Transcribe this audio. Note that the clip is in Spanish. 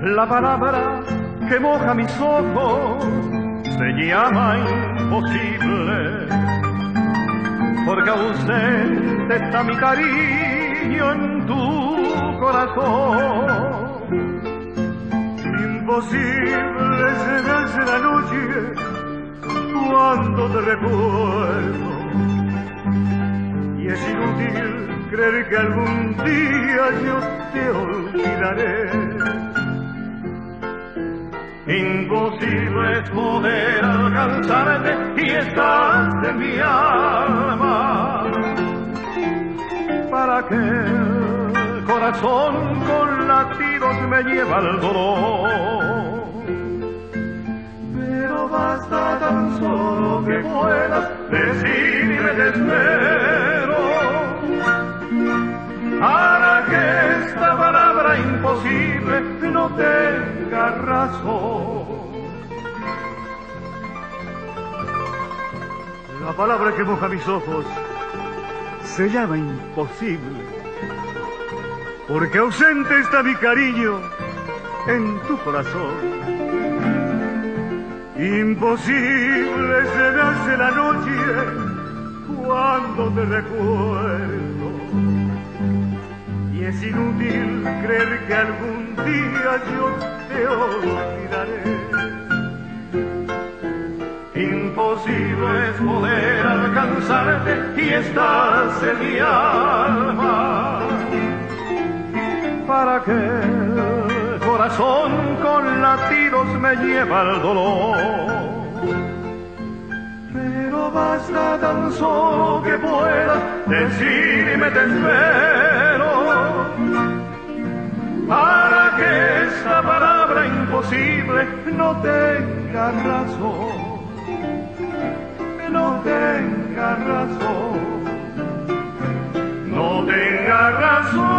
La palabra que moja mis ojos se llama imposible, porque ausente está mi cariño en tu corazón. Imposible se me hace la noche cuando te recuerdo, y es inútil creer que algún día yo te olvidaré. Imposible es poder alcanzarte y estás en mi alma, para que el corazón con latidos me lleva al dolor. Pero basta tan solo que puedas decirme te espero, para que esta palabra imposible no tenga razón. La palabra que moja mis ojos se llama imposible, porque ausente está mi cariño en tu corazón. Imposible se me hace la noche cuando te recuerdo, y es inútil creer que algún día yo te olvidaré. Imposible es poder alcanzarte y estás en mi alma, para que el corazón con latidos me lleva al dolor. Pero basta tan solo que puedas decirme te espero, para que esta palabra imposible no tenga razón, no tenga razón, no tenga razón.